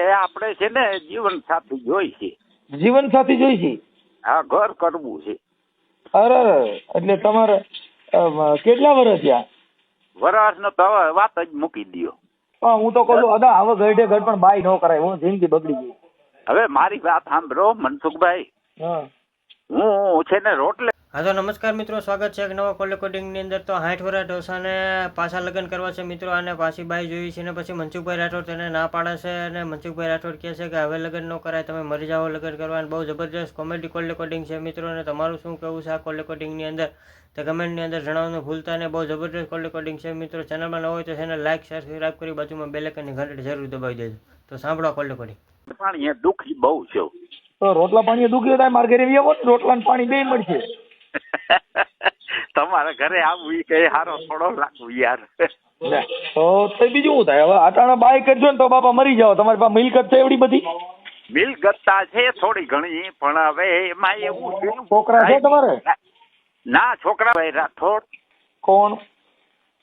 એ આપણે છે ને જીવન સાથી જોઈ છે. જીવન સાથી જોઈ છે? હા, ઘર કરવું છે. અરે એટલે તમારે કેટલા વર્ષ થયા? વરાસનો તો હવે વાત જ મૂકી દ્યો. હું તો કહું છું અદા હવે ગઈઢે ગઢ પણ બાઈ ન કરાય, હું જિંદગી બગડી ગઈ. હવે મારી વાત સાંભળો મનસુખભાઈ, હા હું છે ને રોટલે. હા તો નમસ્કાર મિત્રો, સ્વાગત છે એક નવા કોલ રેકોર્ડિંગની અંદર. તો 60 વર્ષ ઢોસાને પાછા લગ્ન કરવા છે મિત્રો, અને પાછી બાઈ જોઈ છે ને પછી મનસુખભાઈ રાઠોડ તેને ના પાડે છે, અને મનસુખભાઈ રાઠોડ કહે છે કે હવે લગ્ન ન કરાય, તમે મરી જાઓ લગ્ન કરવા. બહુ જબરજસ્ત કોમેડી કોલ રેકોર્ડિંગ છે મિત્રો, અને તમારું શું કહેવું છે આ કોલ રેકોર્ડિંગની અંદર તે કમેન્ટની અંદર જણાવવાનું ભૂલતા ને. બહુ જબરજસ્ત કોલ રેકોર્ડિંગ છે મિત્રો. ચેનલમાં ન હોય તો ચેનલ લાઈક શેર સબસ્ક્રાઈબ કરી બાજુમાં બેલ આઇકનની ઘંટડી જરૂર દબાવી દેજો. તો સાંભળો કોલ રેકોર્ડિંગ. પાણી દુઃખી બહુ છે. તો રોટલા પાણી દુખ્યો થાય મારે ઘરે આવો, રોટલા ને પાણી બે મળશે. તમારા ઘરે આવવું એ કઈ હારો થોડો લાગવું યાર. તો બીજું શું થાય? હવે આટાણા બાય કરજો ને તો બાપા મરી જાઓ. તમારી પાસે મિલકત છે એવડી બધી? મિલકતતા છે થોડી ઘણી, પણ હવે એમાં એવું છે. છોકરા છે તમારે? ના, છોકરા ભાઈ રાઠોડ. કોણ?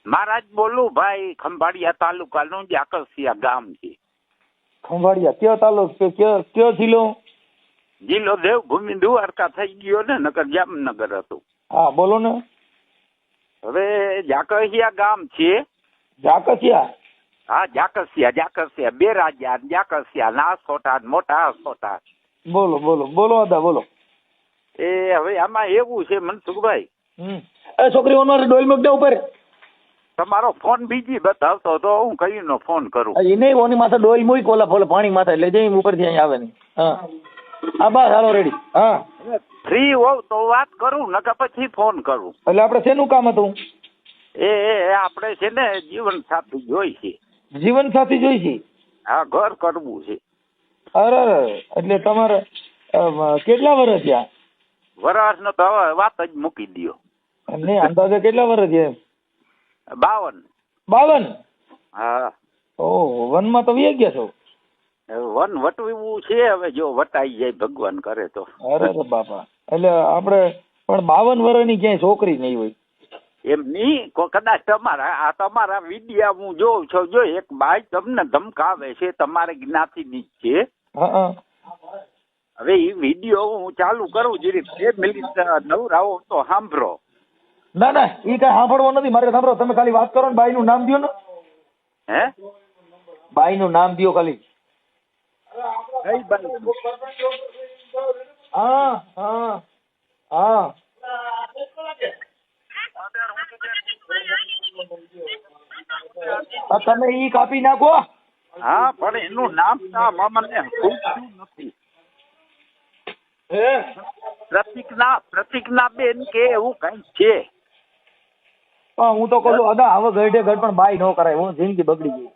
મહારાજ બોલું ભાઈ, ખંભાળિયા તાલુકાનું જાકરસિયા ગામ છે. ખંભાળિયા કયો તાલુકો, કયો જિલ્લો? જિલ્લો દેવભૂમિ દ્વારકા થઈ ગયો ને, નકર જામનગર હતું. હા બોલો ને. હવે જાકરસિયા ગામ છે. જાકસિયા? હા, જાકરસિયા બે રાજા, જાકરસિયા નાસોટા મોટા આસોટા. બોલો બોલો બોલો અદા બોલો. એ હવે આમાં એવું છે મનસુખભાઈ, એ છોકરી ઓનર ડોલ મૂક દે ઉપર. તમારો ફોન બીજી બતાવતો તો હું કહીનો ફોન કરું. એ નહીં, ઓની માથે ડોલ મૂક, ઓલા ફોલે પાણી માથે એટલે જઈ ઉપરથી અહીં આવે નહીં. હા બસ હાલો રેડી. હા ફ્રી હોવ તો વાત કરું, નકર પછી ફોન કરું. એટલે આપણે શેનું કામ હતું? એ આપણે છે ને જીવન સાથી જોઈ છે. જીવન સાથી જોઈ છે? હા, ઘર કરવું છે. અરે એટલે તમારે કેટલા વર્ષ થયા? વરાસનો તો હવે વાત જ મૂકી દ્યો. નહીં, અંદાજે કેટલા વર્ષ થયા? 52. 52? હા. ઓહ, વનમાં તો વી ગયા છો. વન વટવું છે, હવે જો વટાઈ જાય ભગવાન કરે તો. અરે બાપા, એટલે આપણે પણ 52 વર્ષની ક્યાંય છોકરી નહીં હોય. એમ નહીં, કદાચ તમારા વિડિયા હું જોઉં છું. જો એક બાઈ તમને ધમકાવે છે, તમારે જ્ઞાતિની જ છે. હવે એ વિડિયો હું ચાલુ કરું, જરી 2 મિનિટ નવરાવો તો સાંભળો. ના ના, એ કઈ સાંભળવો નથી મારે. સાંભળો, તમે ખાલી વાત કરો ને, બાઈનું નામ દો ને. હે? બાઈનું નામ દો ખાલી. કઈ બાઈ? હા હા હા. તમે ઈ કાપી નાખો. હા, પણ એનું નામ મને પૂછ્યું નથી. પ્રતિજ્ઞા બેન કે એવું કઈ છે. હું તો કહું છું અદા હવે ગઈઢે ગઢ પણ બાઈ ન કરાય, હું જિંદગી બગડી ગઈ.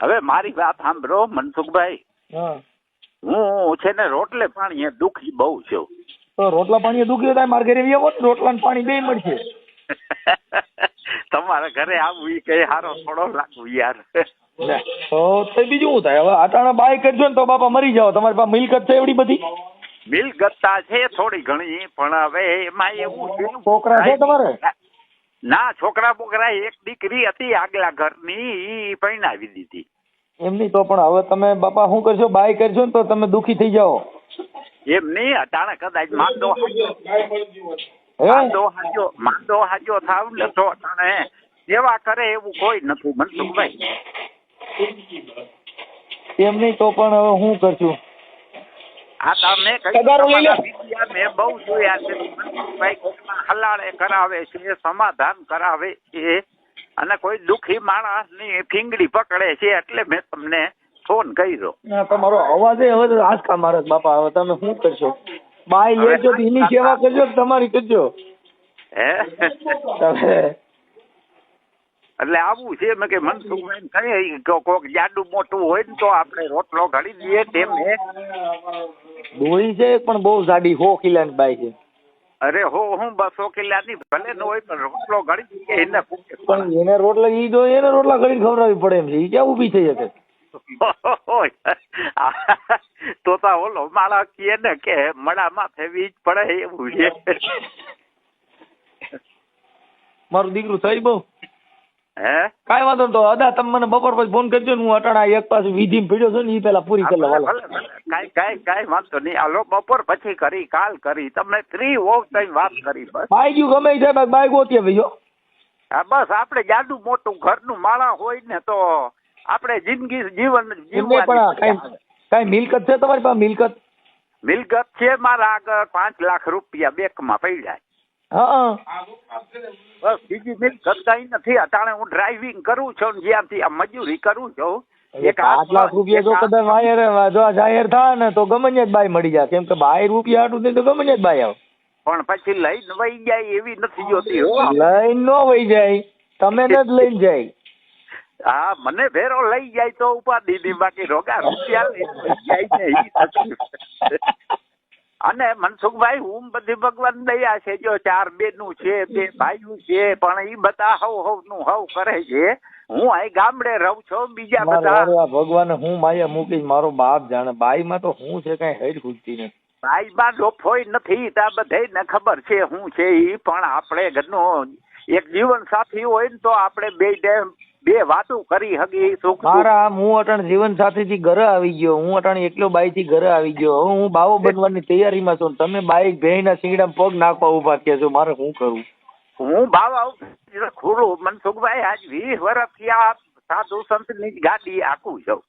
હવે મારી વાત સાંભળો મનસુખભાઈ, હું છે ને રોટલે પાણી દુઃખી બહુ છું. તો રોટલા પાણી દુખ્યો થાય મારે ઘરે આવો, રોટલા ને પાણી બે મળશે. તમારા ઘરે આવવું એ કઈ હારો થોડો લાગવું યાર. તો બીજું શું થાય? હવે આટાણા બાય કરજો ને તો બાપા મરી જાઓ. તમારી પાસે મિલકત છે એવડી બધી? મિલકતતા છે થોડી ઘણી, પણ હવે એમાં એવું છે. છોકરા છે તમારે? ના, છોકરા બોકરા એક દીકરી હતી આગલા ઘરની, ઈ પરણાવી દીધી. એમ નહીં તો પણ હવે તમે બાપા શું કરશો? બાય કરશો ને તો તમે દુખી થઈ જાઓ. એમ નહીં, અટાણે કદાચ માંદો હાજો થાવ ને તો અટાણે સેવા કરે એવું કોઈ નથી મનસુખભાઈ. એમ નહીં તો પણ હવે શું કરશું? આ તમે કઈ મેં બહુ જોયા છે મનસુખભાઈ, કોકના હલાળે કરાવે છે, સમાધાન કરાવે છે, અને કોઈ દુખી માણસની ફીંગડી પકડે છે, એટલે મેં તમને ફોન કર્યો. તમારો અવાજ હવે આંચકા મારે બાપા. હવે તમે શું કરશો? બાઈ લેજો તો એની સેવા કરજો, તમારી કરજો. હે? એટલે આવું છે મેં કે મનસુખભાઈ કઈ કોક જાડું મોટું હોય ને તો આપણે રોટલો ઘડી દઈએ. તેમ ડોળી છે પણ બહુ જાડી, 100 કિલાની બાઈ છે. અરે હું 200 કિલાની ભલે ન હોય પણ રોટલો ઘડી દઈએ એને. પણ એને રોટલા ઈ દો, એને રોટલા ઘડી ખવડાવવી પડે એમ છે. ઈ ક્યાં ઊભી થઈ શકે? તો ઓલો માળા કહે ને કે મડા માથે વીજ પડે એવું છે. મારું દીકરું થઈ બહુ હે કાંઈ વાંધો નહીં. તો અદા તમે મને બપોર પછી ફોન કરજો ને હું અટાણા એક પાછું વિધિ પીડ્યો છે ને એ પેલા પૂરી કરી લઉં. કાંઈ વાંધો નહીં. હાલો બપોર પછી કરી, કાલ કરી, તમે ફ્રી હોવ તો વાત કરી. બસ બાઈ ગયું ગમે સાહેબ, બાઈ ગોતીએ ભાઈ. હા બસ આપણે જાડું મોટું ઘરનું માળા હોય ને તો આપણે જિંદગી જીવન પણ કઈ મિલકત છે તમારી પાસે? મિલકત છે મારા આગળ 5 લાખ રૂપિયા બેંકમાં પડ્યા. હા બસ બીજી મિલકત કઈ નથી. અટાણે હું ડ્રાઇવિંગ કરું છું ને જ્યાંથી આ મજૂરી કરું છું. 5 લાખ રૂપિયા જો કદાચ વાયર જો જાહેર થાય ને તો ગમે જ બાઈ મળી જાય. કેમ કે બાઈ રૂપિયા હાટું થઈ તો ગમે જ બાઈ આવે. પણ પછી લઈને વહી જાય એવી નથી જોતી. લઈને નો વહી જાય, તમે ને જ લઈને જાય. હા મને ભેરો લઈ જાય તો ઉપાધિ ની, બાકી રોગા રૂપિયા લઈ જાય ને ઈ તકલીફ. અને મનસુખભાઈ હું બધી ભગવાન દયા છે, જો 4 બેનું છે, 2 ભાઈઓ છે, પણ ઈ બધા હવ નું હવ કરે છે. હું અહીં ગામડે રહું છું, બીજા બધા ભગવાન હું માયા મૂકીશ મારો બાપ જાણે. બાઈ માં તો હું છે કઈ હેડ ખૂટતી નથી. ભાઈ માં ડોફોય નથી, તા બધાને ખબર છે હું છે ઈ. પણ આપણે ઘરનું એક જીવન સાથી હોય ને તો આપણે બે વાતો કરી હકી. મારા હું અટાણ જીવન સાથી થી ઘરે આવી ગયો. હું અટાણ એકલો બાઈ થી ઘરે આવી ગયો. હું બાવો બનવાની તૈયારીમાં છું. તમે બાઈક ભેઈ ના શીંગડા પગ નાખવા ઉભા થયા છો. મારે શું કરું? હું બાવા ખુરું મનસુખભાઈ આજ 20 વર્ષથી આ સાધુ સંત ની ગાડી આખું છું.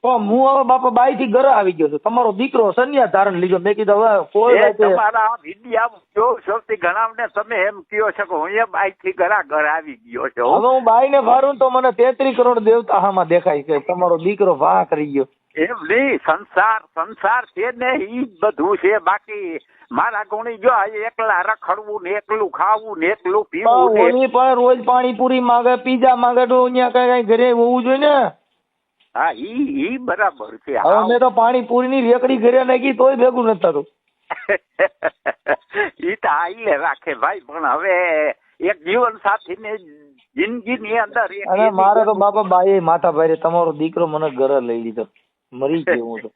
તો હું હવે બાપા બાઈ થી ઘરે આવી ગયો છું. તમારો દીકરો સંન્યાસ ધારણ લીધો. મેં કીધું હવે કોઈ તમારા વિડિયા જો સૌથી ઘણા તમે એમ કયો છો કે હું એ બાઈ થી ઘર આવી ગયો છું. હવે હું બાઈ ને ફારું તો મને 33 કરોડ દેવતા હામાં દેખાય છે. તમારો દીકરો વાહ કરી ગયો. એમ નહીં, સંસાર છે ને ઈ બધું છે. બાકી મારા ગુણી જો એકલા રખડવું ને એકલું ખાવું ને એકલું પીવું ને પણ રોજ પાણીપુરી માંગે, પીઝા માંગે તો અહીંયા કઈ ઘરે હોવું જોઈએ ને. હા ઈ બરાબર છે. હવે મેં તો પાણીપુરી ની રેકડી ઘરે નાખી તોય ભેગું નથી થતું. ઈ તો આઈલે રાખે ભાઈ. પણ હવે એક જીવન સાથી ને જિંદગી ની અંદર અને મારે તો બાપા બાઈ માથા ભાઈ તમારો દીકરો મને ઘરે લઈ લીધો. મરી ગયો હું તો.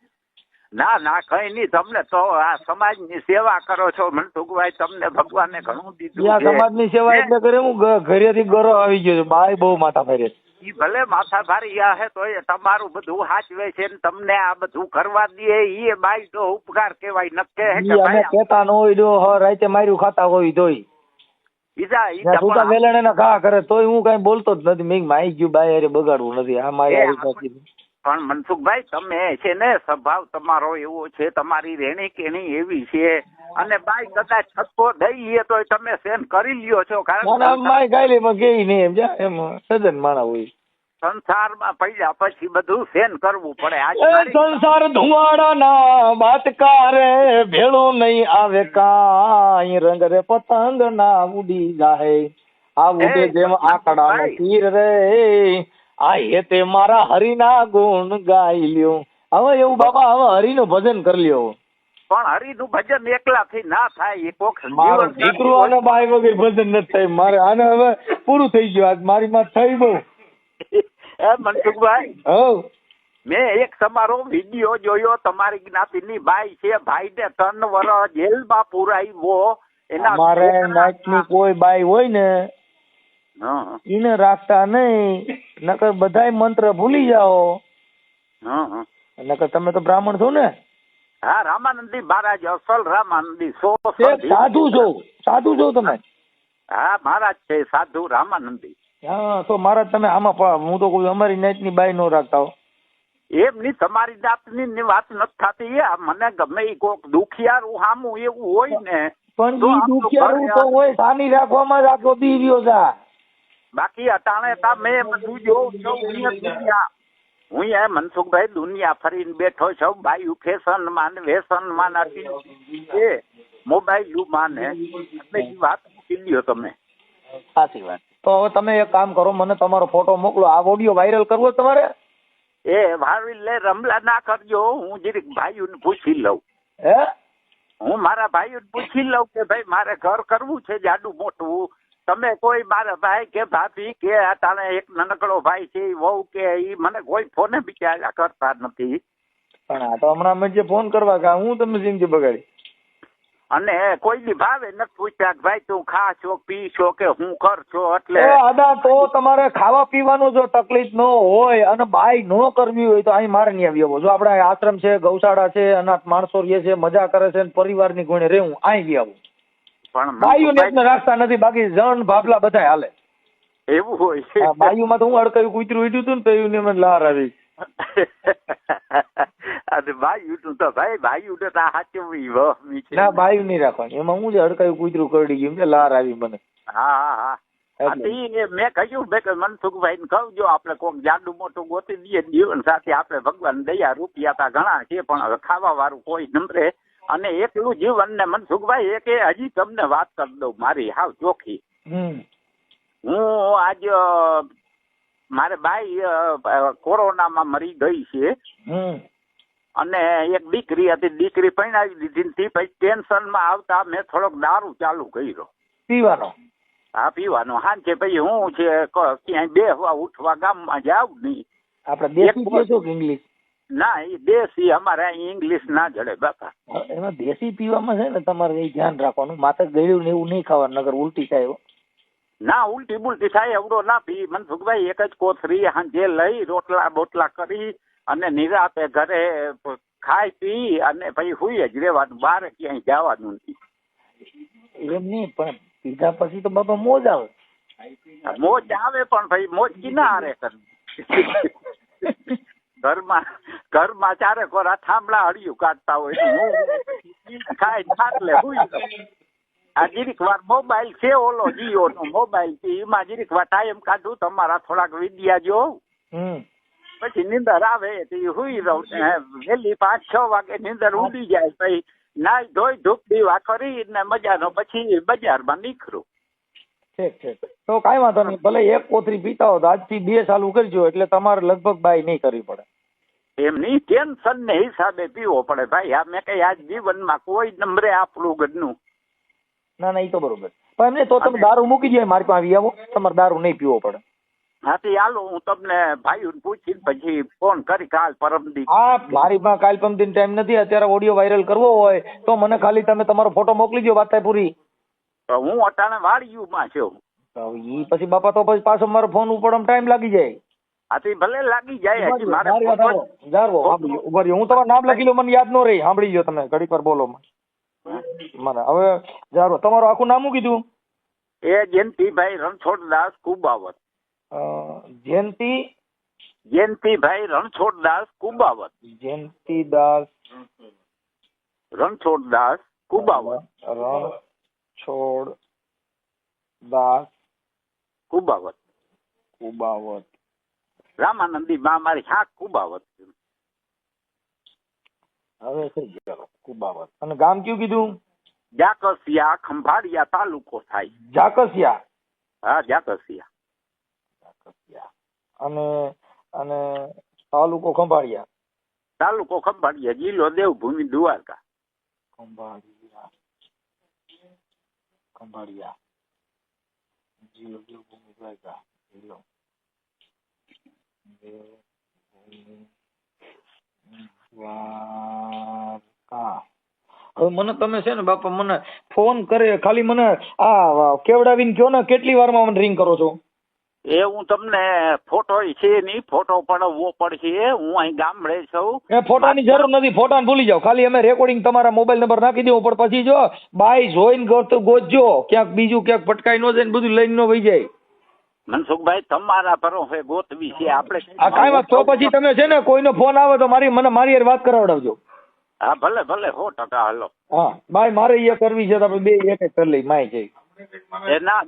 ના કઈ નહીં. તમને તો આ સમાજ ની સેવા કરો છો મનસુખભાઈ, તમને ભગવાને ઘણું દીધું. સમાજ ની સેવા એટલે કરે હું ઘરેથી ઘરો આવી ગયો છું. બાઈ બહુ માથા ભાઈ. ઈ ભલે માથા ભારી હે તો એ તમારું બધું હાચવે છે ને તમને આ બધું કરવા દે. એ બાઈ તો ઉપકાર કેવાય. નક્કે કેતા ન હોય દો રાતે માર્યું ખાતા હોય તોય ઈજા વેલણ એના ઘા કરે તોય હું કઈ બોલતો જ નથી. મેં માઈ ગયું બાઈ અરે બગાડવું નથી. આ મારી પણ મનસુખભાઈ તમે છે ને સ્વભાવ તમારો એવો છે, તમારી રેણી કેણી એવી છે. અને બાઈ કદાચ છક્કો દઈએ તો તમે સેન કરી લ્યો છો. કારણ માય ગાયલીમાં ગઈ નહીં એમ જા એમ સજન માણા હોય. સંસારમાં પડ્યા પછી બધું સેન કરવું પડે. સંસાર ધુવાડા ના બાતકારે ભેળું નહીં આવે કાંઈ. રંગ રે પતંગ ના ઉડી જાય આ ઉડે જેમ આકડા નો તીર રે. આ હેતે મારા હરિના ગુણ ગાઈ લ્યો. હવે એવું બાપા હવે હરિનું ભજન કરી લ્યો. પણ હરિનું ભજન એકલાથી ના થાય. મારો દીકરો અને બાઈ વગર ભજન નથી થાય મારે. આને હવે પૂરું થઈ ગયું. આજ મારી માં થઈ બહુ. મનસુખભાઈ મેં એક તમારો વિડીયો જોયો. તમારી જ્ઞાતિની બાઈ છે, ભાઈ ને 3 વર્ષ જેલમાં પુરાવ્યો. એના મારે નાતની કોઈ બાઈ હોય ને એને રાખતા નહીં. નકર બધાય મંત્ર ભૂલી જાઓ. નકર તમે તો બ્રાહ્મણ છો ને? હા રામાનંદી મહારાજ અસલ રામાનંદી. સાધુ છો તમે? હા મહારાજ છે સાધુ રામાનંદી. હા તો મહારાજ તમે આમાં હું તો કોઈ અમારી નાતની બાઈ નો રાખતા હો. એમ ની તમારી જાતની વાત નથી થતી. મને ગમે એ કોક દુખિયારું હામું એવું હોય ને પણ ઈ દુખિયારું તો હોય સાની રાખવામાં જ આખો દી રહ્યો જા. બાકી અટાણે મેં બધું જોઉં છું. હું એ મનસુખભાઈ દુનિયા ફરીને બેઠો છું. બાયું ફેશન માં વેસન માં નાખી મોબાઈલ માં ને વાત મૂકી લ્યો તમે. સાચી વાત. તો હવે તમે એક કામ કરો, મને તમારો ફોટો મોકલો. આ ઓડિયો વાયરલ કરવો તમારે? એ વાયરલ રમલા ના કરજો. હું જરીક ભાઈઓને પૂછી લઉં. હું મારા ભાઈઓને પૂછી લઉં કે ભાઈ મારે ઘર કરવું છે જાડું મોટું. તમે કોઈ મારા ભાઈ કે ભાભી કે તાણે એક નાનકડો ભાઈ છે વહુ કે ઈ મને કોઈ ફોને બિચારા કરતા નથી. પણ આ તો હમણાં મેં જે ફોન કરવા કા હું તમે જિંદગી બગાડી. અને કોઈની ભાવે નથી પૂછ્યા કે ભાઈ તું ખા છો પી છો કે હું કર છો એટલે આદા તો તમારે ખાવા પીવાનું જો તકલીફ ન હોય અને બાય ન કરવી હોય તો અહીં મારે નહીં આવી આવો. જો આપણે આશ્રમ છે, ગૌશાળા છે, અનાથ માણસો રહે છે, મજા કરે છે, પરિવારની ગુણે રહેવું, અહીં બી આવું. પણ બાયું ને રાખતા નથી, બાકી જણ ભાભલા બધા હાલે. એવું હોય બાયુમાં તો હું અડકાયું કૂતરું ઈડ્યું હતું ને તો એવું મને લાર આવી. બાયું તો ભાઈ બાયું તો સાચું ના બાયું નહીં રાખવાની, એમાં હું અડકાયું કૂતરું કરડી ગયું લાર આવી મને. હા મેં કહ્યું કે મનસુખભાઈ ને કહું જો આપણે કોઈક જાડું મોટું ગોતી દઈએ જીવન સાથે આપણે ભગવાન દયા રૂપિયા તા ઘણા છે પણ હવે ખાવા વાળું કોઈ નંબરે અને એકલું જીવન ને મનસુખભાઈ એક હજી તમને વાત કરી દઉં મારી હાવ ચોખ્ખી. હું આજ મારે બાઈ કોરોનામાં મરી ગઈ છે અને એક દીકરી હતી, દીકરી પરણાવી દીધી પછી ટેન્શનમાં આવતા મેં થોડોક દારૂ ચાલુ કર્યો પીવાનો. હા પીવાનો. સાંજે પછી હું છે ક્યાંય બેહવા ઉઠવા ગામમાં જાવ નહીં. આપણે દેશી પીવો છો કે ઇંગ્લિશ? ના એ દેશી, અમારે અહીં ઇંગ્લિશ ના જડે બાપા. એમાં દેશી પીવામાં છે ને તમારે એ ધ્યાન રાખવાનું, માથે ગળ્યું ને એવું નહીં ખાવાનું નગર ઉલટી થાય. ના ઉલટી બુલટી થાય એવડો ના પી મનસુખભાઈ. એક જ કોથરી સાંજે લઈ રોટલા બોટલા કરી અને નિરાતે ઘરે ખાઈ પી અને પછી સુઈ જ રહેવાનું, બહાર ક્યાંય જવાનું નથી. એમ નહીં પણ પીધા પછી તો બાપા મોજ આવે. મોજ આવે પણ ભાઈ મોજ કિના હારે ઘરમાં ચારે કોરા થાંભલા હળિયું કાઢતા હોય હું ખાઈ ખાટલે સુઈ જાઉં. આ જીરીક વાર મોબાઈલ છે ઓલો જીઓ નો મોબાઈલ છે એમાં જીરીક વાર ટાઈમ કાઢું, તમારા થોડાક વિડિયા જોઉં, પછી નીંદર આવે તો સુઈ રહું. વહેલી 5-6 વાગે નીંદર ઉડી જાય પછી નાઈ ધોઈ ધૂપ દીવા કરી ને મજાનો પછી બજારમાં નીકળું. ઠીક તો કાંઈ વાંધો નહીં, ભલે એક કોથરી પીતા હો તો આજથી 2 ચાલુ કરજો એટલે તમારે લગભગ બાય નહીં કરવી પડે. એમની ટેન્શન ને હિસાબે પીવો પડે ભાઈ. આ મેં કઈ આજ જીવનમાં કોઈ નંબરે આપણું ગઢનું. ના એ તો બરોબર. પણ એમને તો તમે દારૂ મૂકી દો, મારી પાસે આવી આવો, તમારે દારૂ નહીં પીવો પડે. હા તો હાલો હું તમને ભાઈ પૂછી પછી ફોન કરી કાલ પરમદી. હા મારી પાસે કાલ પરમદી ટાઈમ નથી, અત્યારે ઓડિયો વાયરલ કરવો હોય તો મને ખાલી તમે તમારો ફોટો મોકલી દો, વાત થાય પૂરી. હું અટાણે વાડીયુમાં છું. ઈ પછી બાપા તો પછી પાછો મારો ફોન ઉપડવામાં ટાઈમ લાગી જાય. આથી ભલે લાગી જાય. હું તમારું નામ લખી લો, મને યાદ ન રહી. સાંભળી ગયો તમે ઘડીક વાર બોલો મને. હવે જારો તમારું આખું નામ શું કીધું? એ જયંતિભાઈ રણછોડદાસ કુબાવત. જયંતિભાઈ રણછોડદાસ કુબાવત. જયંતિદાસ રણછોડદાસ કુબાવત. રણછોડદાસ કુબાવત. રામાનંદી માં મારી શાક કુબાવત. હવે થઈ ગયો કુબાવત. અને ગામ કયું કીધું? જાકસિયા, ખંભાળિયા તાલુકો થાય. જાકસિયા? હા જાકસિયા. અને તાલુકો ખંભાળિયા? તાલુકો ખંભાળિયા, જિલ્લો દેવભૂમિ દ્વારકા. ખંભાળિયા જિલ્લો દેવભૂમિ દ્વારકા. જિલ્લો દ્વારકા. હવે મને તમે છે ને બાપા મને ફોન કરે ખાલી મને આ કેવડાવીને કહો ને કેટલી વારમાં મને રિંગ કરો છો? એ હું તમને ફોટો છે નહીં, ફોટો પડાવવો પડશે. હું અહીં ગામડે છું. એ ફોટાની જરૂર નથી, ફોટાને ભૂલી જાઓ. ખાલી અમે રેકોર્ડિંગ તમારા મોબાઈલ નંબર નાખી દેવો, પણ પછી જો બાય જોઈને ગોતજો, ક્યાંક બીજું ક્યાંક પટકાઈ ન જાય ને બધું લઈને ન વહી જાય. મનસુખભાઈ તમારા ભરોસે ગોતવી છે આપણે. કાંઈ વાત. તો પછી તમે છે ને કોઈનો ફોન આવે તો મારી યાર વાત કરાવડાવજો. હા ભલે 100%. હાલો. હા બાય મારે એ કરવી છે તો આપણે બે એક કરી લઈ માય છે. ના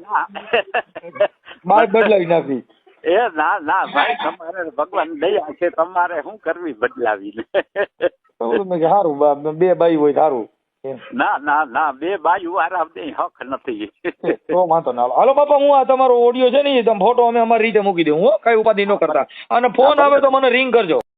બાય બદલાવી નાખી. ના ભાઈ તમારે ભગવાન દયા છે, તમારે શું કરવી બદલાવી. સારું બે બાઈ હોય સારું. ના બે બાજુ આરામ દે હક નથી. તો વાંધો ના. હાલો બાપા હું આ તમારો ઓડિયો છે ને તમે ફોટો અમે અમારી રીતે મૂકી દઉં. કઈ ઉપાધિ ન કરતા. અને ફોન આવે તો મને રિંગ કરજો.